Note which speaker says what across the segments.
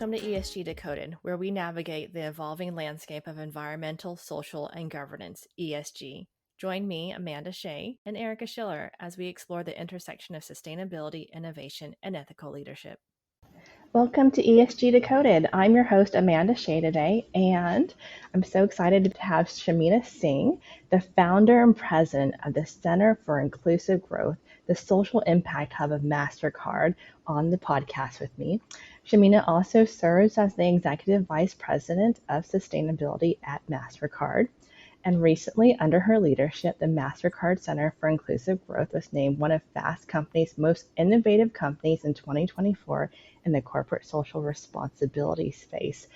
Speaker 1: Welcome to ESG Decoded, where we navigate the evolving landscape of environmental, social, and governance, ESG. Join me, Amanda Hsieh, and Erika Schiller as we explore the intersection of sustainability, innovation, and ethical leadership.
Speaker 2: Welcome to ESG Decoded. I'm your host, Amanda Hsieh today, and I'm so excited to have Shamina Singh, the founder and president of the Center for Inclusive Growth, the social impact hub of Mastercard, on the podcast with me. Shamina also serves as the executive vice president of sustainability at Mastercard. And recently, under her leadership, the Mastercard Center for Inclusive Growth was named one of Fast Company's most innovative companies in 2024 in the corporate social responsibility space.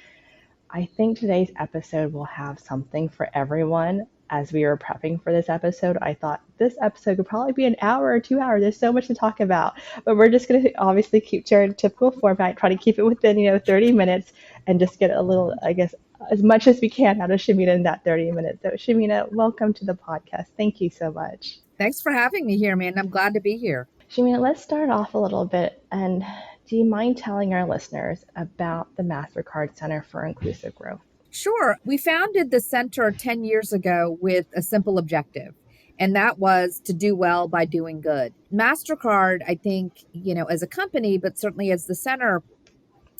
Speaker 2: I think today's episode will have something for everyone. As we were prepping for this episode, I thought this episode could probably be an hour or 2 hours. There's so much to talk about, but we're just going to obviously keep to our typical format, try to keep it within 30 minutes and just get a little, I guess, as much as we can out of Shamina in that 30 minutes. So Shamina, welcome to the podcast. Thank you so much.
Speaker 3: Thanks for having me here, man. I'm glad to be here.
Speaker 2: Shamina, let's start off a little bit. And do you mind telling our listeners about the Mastercard Center for Inclusive Growth?
Speaker 3: Sure. We founded the center 10 years ago with a simple objective, and that was to do well by doing good. Mastercard, I think, as a company, but certainly as the center,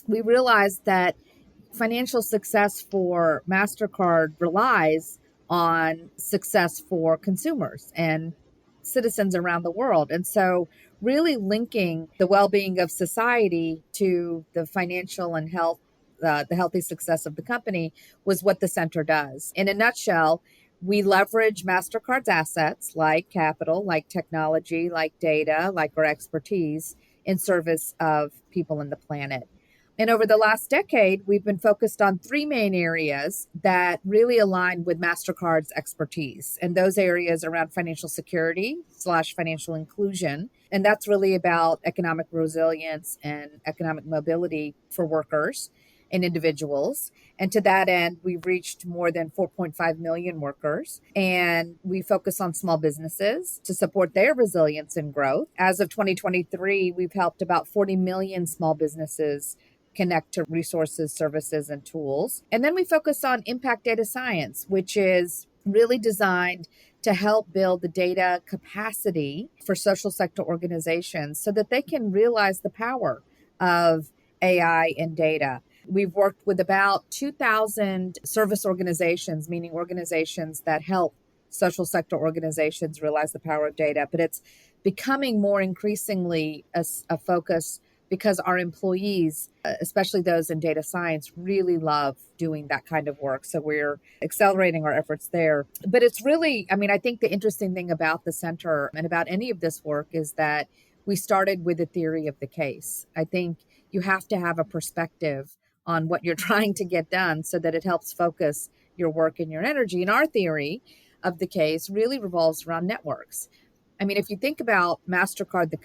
Speaker 3: we realized that financial success for Mastercard relies on success for consumers and citizens around the world. And so really linking the well-being of society to the financial and the healthy success of the company was what the center does. In a nutshell, we leverage Mastercard's assets like capital, like technology, like data, like our expertise in service of people and the planet. And over the last decade, we've been focused on three main areas that really align with Mastercard's expertise. And those areas around financial security / financial inclusion. And that's really about economic resilience and economic mobility for workers and individuals. And to that end, we've reached more than 4.5 million workers. And we focus on small businesses to support their resilience and growth. As of 2023, we've helped about 40 million small businesses connect to resources, services, and tools. And then we focus on impact data science, which is really designed to help build the data capacity for social sector organizations so that they can realize the power of AI and data. We've worked with about 2,000 service organizations, meaning organizations that help social sector organizations realize the power of data. But it's becoming more increasingly a focus because our employees, especially those in data science, really love doing that kind of work. So we're accelerating our efforts there. But it's really, I think the interesting thing about the center and about any of this work is that we started with a theory of the case. I think you have to have a perspective on what you're trying to get done so that it helps focus your work and your energy. And our theory of the case really revolves around networks. If you think about Mastercard, the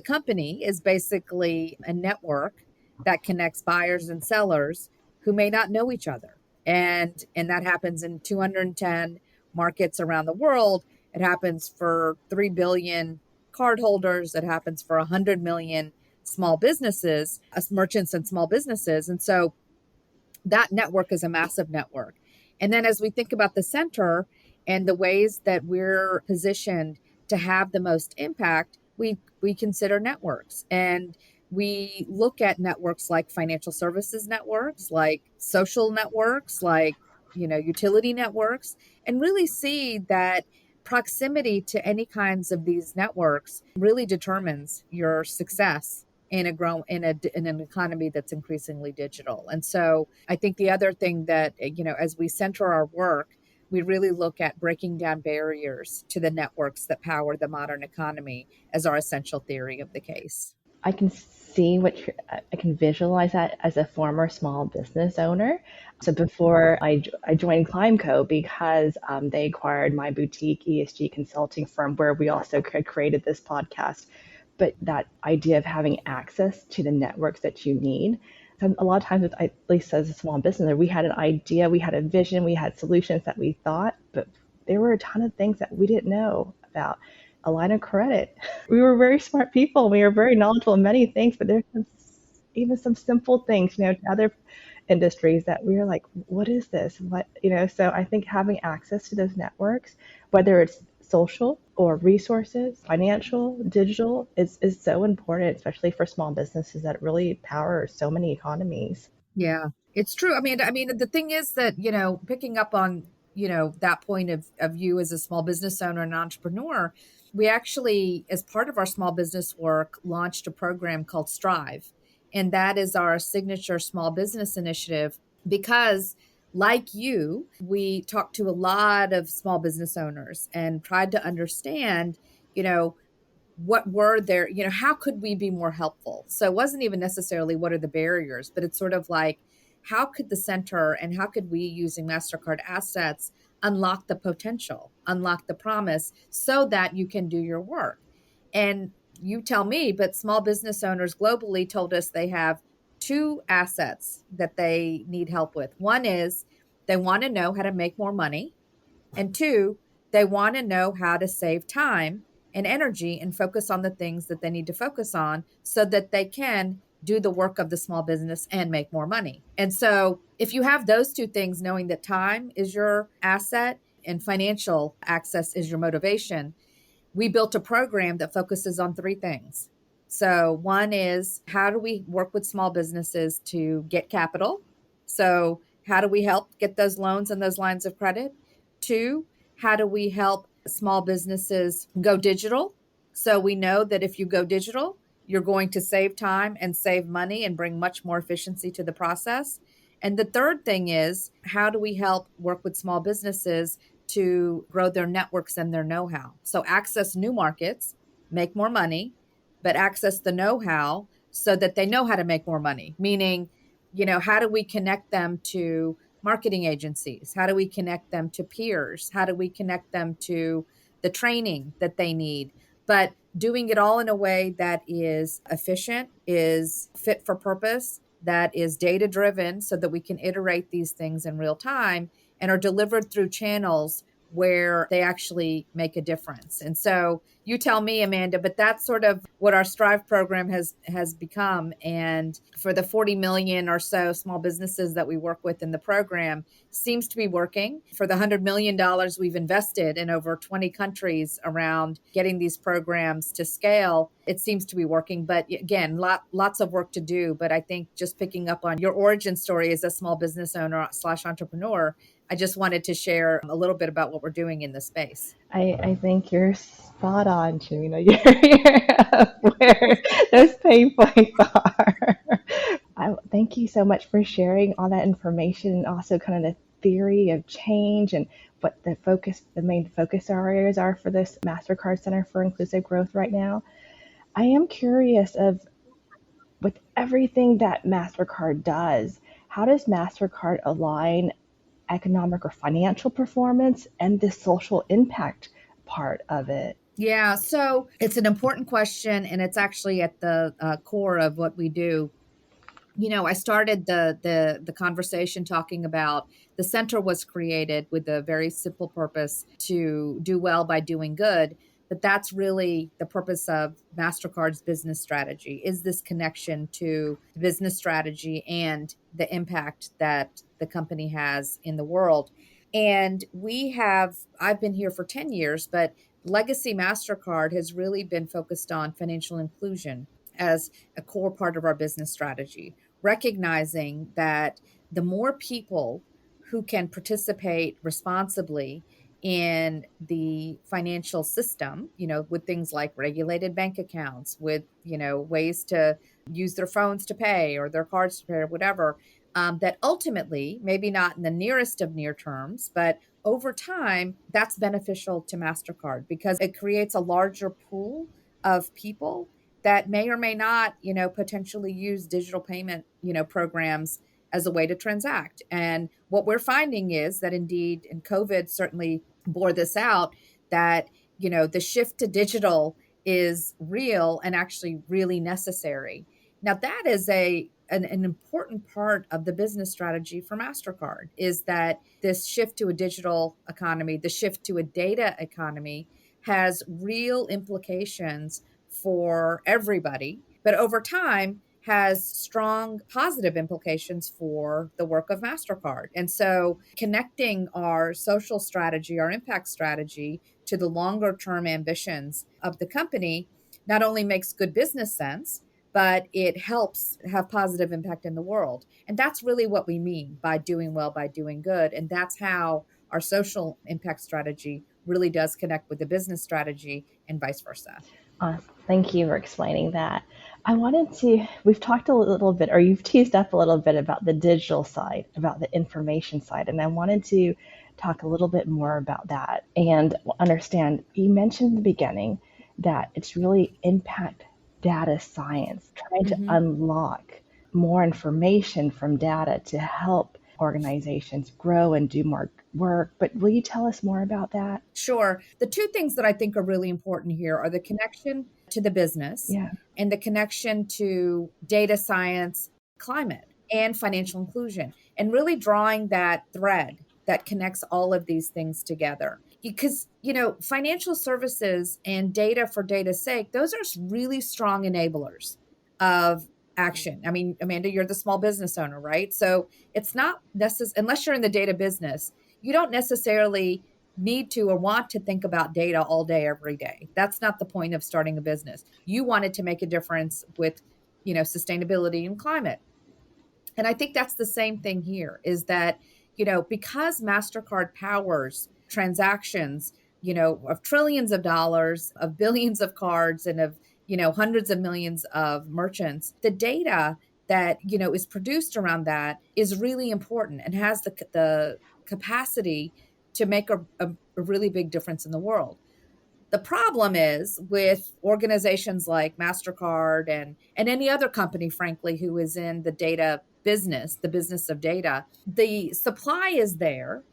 Speaker 3: company is basically a network that connects buyers and sellers who may not know each other. And that happens in 210 markets around the world. It happens for 3 billion cardholders. It happens for 100 million small businesses, merchants and small businesses. And so that network is a massive network. And then as we think about the center and the ways that we're positioned to have the most impact, we consider networks, and we look at networks like financial services networks, like social networks, like utility networks, and really see that proximity to any kinds of these networks really determines your success in an economy that's increasingly digital. And so I think the other thing that as we center our work, we really look at breaking down barriers to the networks that power the modern economy as our essential theory of the case.
Speaker 2: I can see I can visualize that as a former small business owner. So before I joined ClimeCo, because they acquired my boutique ESG consulting firm where we also created this podcast. But that idea of having access to the networks that you need. So a lot of times, at least as a small business, we had an idea, we had a vision, we had solutions that we thought, but there were a ton of things that we didn't know about. A line of credit. We were very smart people. We were very knowledgeable in many things, but there's even some simple things, to other industries that we were like, what is this? So I think having access to those networks, whether it's social or resources, financial, digital, is so important, especially for small businesses that really power so many economies.
Speaker 3: Yeah, it's true. I mean, the thing is that, picking up on, that point of you as a small business owner and entrepreneur, we actually, as part of our small business work, launched a program called Strive. And that is our signature small business initiative because, like you, we talked to a lot of small business owners and tried to understand, you know, what were there, how could we be more helpful? So it wasn't even necessarily what are the barriers, but it's sort of like, how could the center and how could we, using Mastercard assets, unlock the potential, unlock the promise so that you can do your work? And you tell me, but small business owners globally told us they have two assets that they need help with. One is they want to know how to make more money, and two, they want to know how to save time and energy and focus on the things that they need to focus on so that they can do the work of the small business and make more money. And so, if you have those two things, knowing that time is your asset and financial access is your motivation, we built a program that focuses on three things. So, one is, how do we work with small businesses to get capital? So, how do we help get those loans and those lines of credit? Two, how do we help small businesses go digital? So, we know that if you go digital, you're going to save time and save money and bring much more efficiency to the process. And the third thing is, how do we help work with small businesses to grow their networks and their know-how? So access new markets, make more money, but access the know-how so that they know how to make more money. Meaning, how do we connect them to marketing agencies? How do we connect them to peers? How do we connect them to the training that they need? But doing it all in a way that is efficient, is fit for purpose, that is data driven so that we can iterate these things in real time and are delivered through channels where they actually make a difference. And so you tell me, Amanda, but that's sort of what our Strive program has become. And for the 40 million or so small businesses that we work with in the program, seems to be working. For the $100 million we've invested in over 20 countries around getting these programs to scale, it seems to be working. But again, lots of work to do. But I think just picking up on your origin story as a small business owner / entrepreneur, I just wanted to share a little bit about what we're doing in this space.
Speaker 2: I think you're spot on, Shamina. You're where those pain points are. Thank you so much for sharing all that information and also kind of the theory of change and what the main focus areas are for this Mastercard Center for Inclusive Growth right now. I am curious of, with everything that Mastercard does, how does Mastercard align economic or financial performance and the social impact part of it?
Speaker 3: Yeah, so it's an important question, and it's actually at the core of what we do. I started the conversation talking about the center was created with a very simple purpose to do well by doing good. But that's really the purpose of Mastercard's business strategy, is this connection to the business strategy and the impact that the company has in the world. And I've been here for 10 years, but legacy Mastercard has really been focused on financial inclusion as a core part of our business strategy, recognizing that the more people who can participate responsibly in the financial system, with things like regulated bank accounts, with, ways to use their phones to pay or their cards to pay or whatever, that ultimately, maybe not in the nearest of near terms, but over time, that's beneficial to MasterCard because it creates a larger pool of people that may or may not, potentially use digital payment, programs as a way to transact. And what we're finding is that indeed, and COVID certainly bore this out, that, the shift to digital is real and actually really necessary. Now, that is an important part of the business strategy for MasterCard, is that this shift to a digital economy, the shift to a data economy, has real implications for everybody. But over time, has strong positive implications for the work of Mastercard. And so connecting our social strategy, our impact strategy to the longer term ambitions of the company not only makes good business sense, but it helps have positive impact in the world. And that's really what we mean by doing well, by doing good. And that's how our social impact strategy really does connect with the business strategy and vice versa.
Speaker 2: Thank you for explaining that. We've talked a little bit, or you've teased up a little bit about the digital side, about the information side, and I wanted to talk a little bit more about that and understand. You mentioned in the beginning that it's really impact data science, trying to
Speaker 3: Mm-hmm.
Speaker 2: unlock more information from data to help organizations grow and do more work. But will you tell us more about that?
Speaker 3: Sure. The two things that I think are really important here are the connection to the business
Speaker 2: Yeah.
Speaker 3: and the connection to data science, climate, and financial inclusion, and really drawing that thread that connects all of these things together. Because, financial services and data for data's sake, those are really strong enablers of action. I mean, Amanda, you're the small business owner, right? So it's not necessary, unless you're in the data business, you don't necessarily need to or want to think about data all day, every day. That's not the point of starting a business. You wanted to make a difference with, sustainability and climate. And I think that's the same thing here is that, because MasterCard powers transactions, of trillions of dollars, of billions of cards, and of, hundreds of millions of merchants, the data that, is produced around that is really important and has the capacity to make a really big difference in the world. The problem is with organizations like MasterCard and any other company, frankly, who is in the data business, the business of data, the supply is there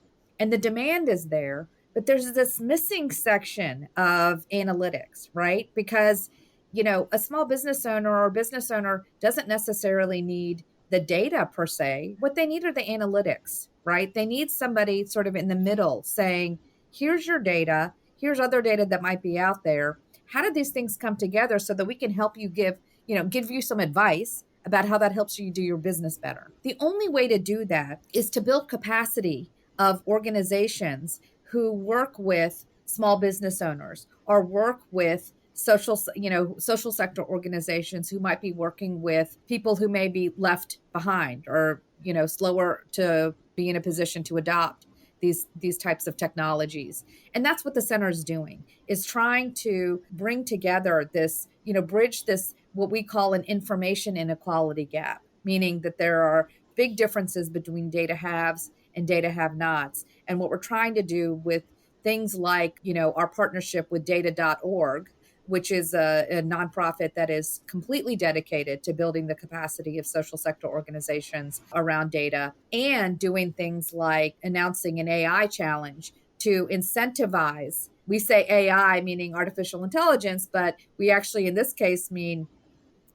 Speaker 3: and the demand is there, but there's this missing section of analytics, right? Because, a small business owner or business owner doesn't necessarily need the data per se. What they need are the analytics, right? They need somebody sort of in the middle saying, here's your data. Here's other data that might be out there. How did these things come together so that we can help you give you some advice about how that helps you do your business better? The only way to do that is to build capacity of organizations who work with small business owners or work with social sector organizations who might be working with people who may be left behind or, slower to be in a position to adopt these types of technologies. And that's what the center is doing, is trying to bring together this, bridge this, what we call an information inequality gap, meaning that there are big differences between data haves and data have nots. And what we're trying to do with things like, our partnership with data.org, which is a nonprofit that is completely dedicated to building the capacity of social sector organizations around data, and doing things like announcing an AI challenge to incentivize. We say AI meaning artificial intelligence, but we actually in this case mean,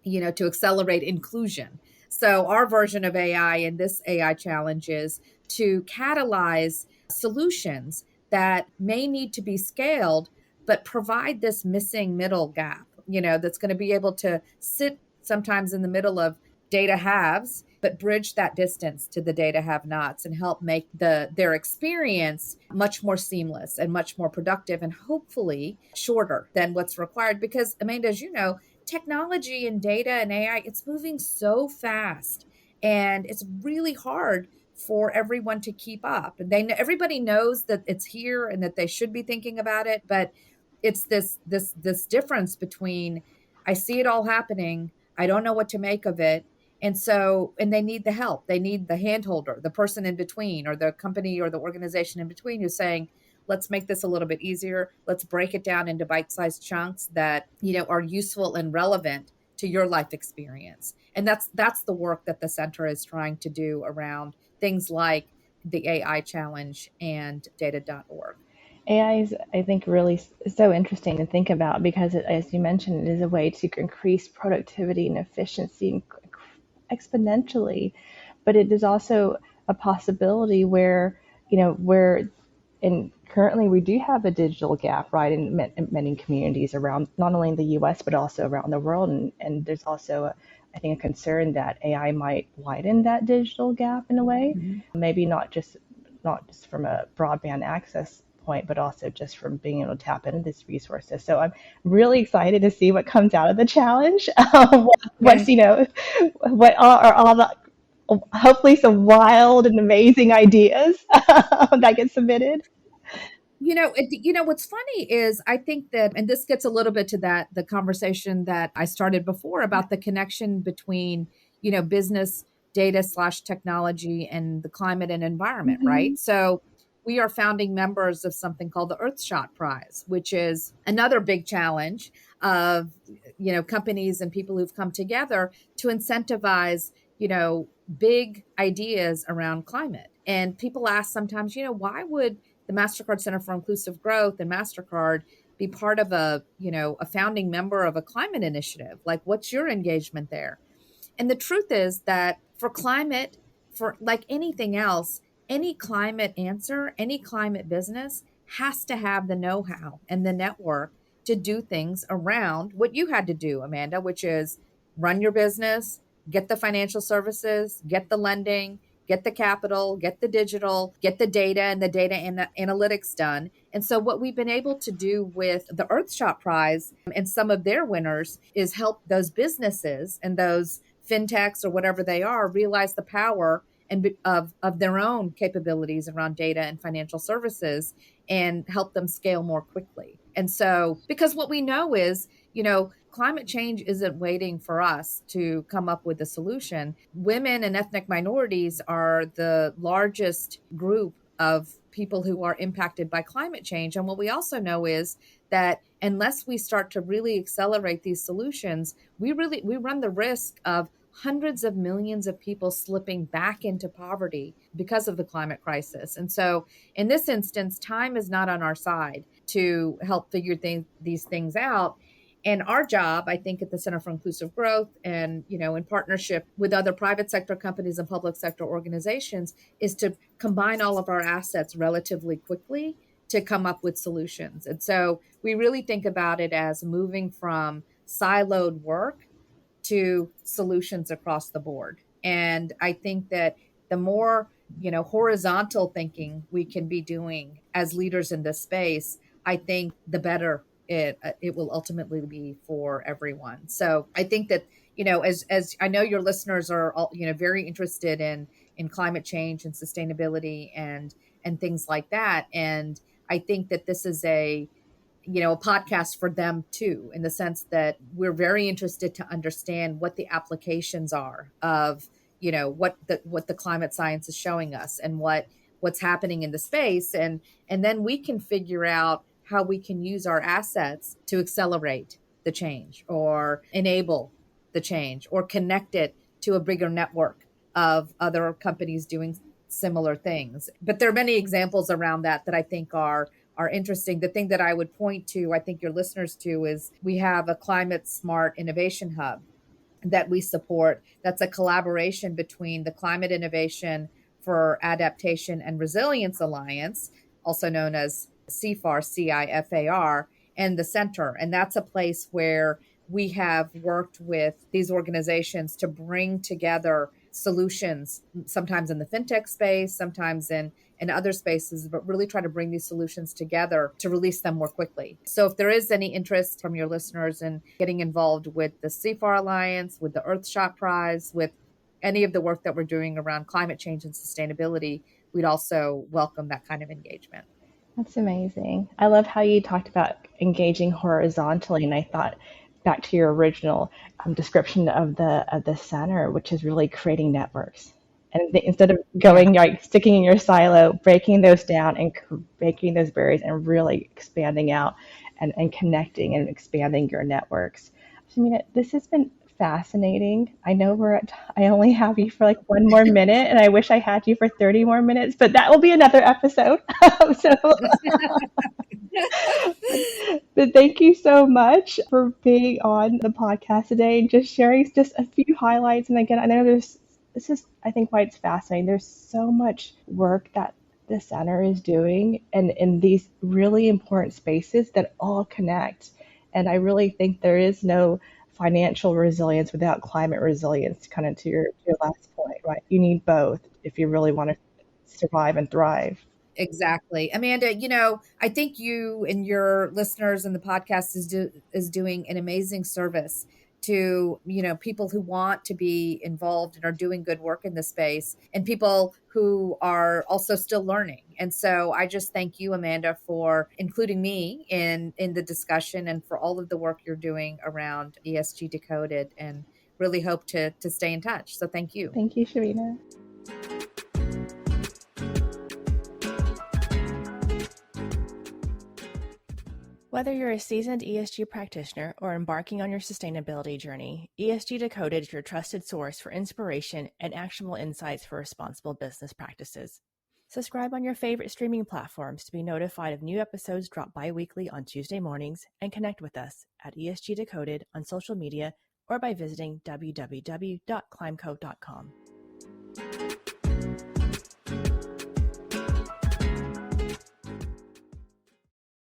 Speaker 3: to accelerate inclusion. So our version of AI in this AI challenge is to catalyze solutions that may need to be scaled, but provide this missing middle gap, that's going to be able to sit sometimes in the middle of data haves, but bridge that distance to the data have nots and help make their experience much more seamless and much more productive and hopefully shorter than what's required. Because Amanda, as you know, technology and data and AI, it's moving so fast and it's really hard for everyone to keep up. And everybody knows that it's here and that they should be thinking about it, but it's this difference between I see it all happening, I don't know what to make of it. And they need the help. They need the handholder, the person in between, or the company or the organization in between who's saying, let's make this a little bit easier. Let's break it down into bite-sized chunks that, are useful and relevant to your life experience. And that's the work that the center is trying to do around things like the AI challenge and data.org.
Speaker 2: AI is, I think, really so interesting to think about because, as you mentioned, it is a way to increase productivity and efficiency exponentially. But it is also a possibility where, and currently we do have a digital gap, right, in many communities around, not only in the U.S., but also around the world. And there's also I think, a concern that AI might widen that digital gap in a way, maybe not just from a broadband access point, but also just from being able to tap into these resources. So I'm really excited to see what comes out of the challenge. What's, what are all the, hopefully some wild and amazing ideas that get submitted.
Speaker 3: What's funny is I think that, and this gets a little bit to the conversation that I started before about the connection between, business data / technology and the climate and environment, right? So we are founding members of something called the Earthshot Prize, which is another big challenge of, companies and people who've come together to incentivize, big ideas around climate. And people ask sometimes, why would the Mastercard Center for Inclusive Growth and Mastercard be part of a founding member of a climate initiative? Like, what's your engagement there? And the truth is that for climate, for like anything else, any climate answer, any climate business has to have the know-how and the network to do things around what you had to do, Amanda, which is run your business, get the financial services, get the lending, get the capital, get the digital, get the data and the data analytics done. And so what we've been able to do with the Earthshot Prize and some of their winners is help those businesses and those fintechs or whatever they are realize the power and of their own capabilities around data and financial services and help them scale more quickly. And so, because what we know is, climate change isn't waiting for us to come up with a solution. Women and ethnic minorities are the largest group of people who are impacted by climate change. And what we also know is that unless we start to really accelerate these solutions, we run the risk of hundreds of millions of people slipping back into poverty because of the climate crisis. And so in this instance, time is not on our side to help figure these things out. And our job, I think, at the Center for Inclusive Growth and, in partnership with other private sector companies and public sector organizations, is to combine all of our assets relatively quickly to come up with solutions. And so we really think about it as moving from siloed work to solutions across the board. And I think that the more, horizontal thinking we can be doing as leaders in this space, I think the better it will ultimately be for everyone. So I think that, as I know your listeners are all, very interested in climate change and sustainability and things like that. And I think that this is a podcast for them too, in the sense that we're very interested to understand what the applications are of, what the climate science is showing us and what's happening in the space. And then we can figure out how we can use our assets to accelerate the change or enable the change or connect it to a bigger network of other companies doing similar things. But there are many examples around that I think are interesting. The thing that I would point to, I think your listeners to, is we have a climate smart innovation hub that we support. That's a collaboration between the Climate Innovation for Adaptation and Resilience Alliance, also known as CIFAR, CIFAR, and the center. And that's a place where we have worked with these organizations to bring together solutions, sometimes in the fintech space, sometimes in other spaces, but really try to bring these solutions together to release them more quickly. So if there is any interest from your listeners in getting involved with the CIFAR Alliance, with the Earthshot Prize, with any of the work that we're doing around climate change and sustainability, we'd also welcome that kind of engagement.
Speaker 2: That's amazing. I love how you talked about engaging horizontally, and I thought back to your original description of the center, which is really creating networks. And instead of going sticking in your silo, breaking those down and breaking those barriers and really expanding out and connecting and expanding your networks. Shamina, this has been fascinating. I know I only have you for like one more minute, and I wish I had you for 30 more minutes, but that will be another episode. But thank you so much for being on the podcast today and just sharing just a few highlights. And again, I know this is, I think, why it's fascinating. There's so much work that the center is doing and in these really important spaces that all connect. And I really think there is no financial resilience without climate resilience, kind of to your last point, right? You need both if you really want to survive and thrive.
Speaker 3: Exactly. Amanda, I think you and your listeners and the podcast is doing an amazing service to, people who want to be involved and are doing good work in the space, and people who are also still learning. And so I just thank you, Amanda, for including me in the discussion and for all of the work you're doing around ESG Decoded, and really hope to stay in touch. So thank you.
Speaker 2: Thank you, Shamina.
Speaker 1: Whether you're a seasoned ESG practitioner or embarking on your sustainability journey, ESG Decoded is your trusted source for inspiration and actionable insights for responsible business practices. Subscribe on your favorite streaming platforms to be notified of new episodes drop bi-weekly on Tuesday mornings, and connect with us at ESG Decoded on social media or by visiting www.climeco.com.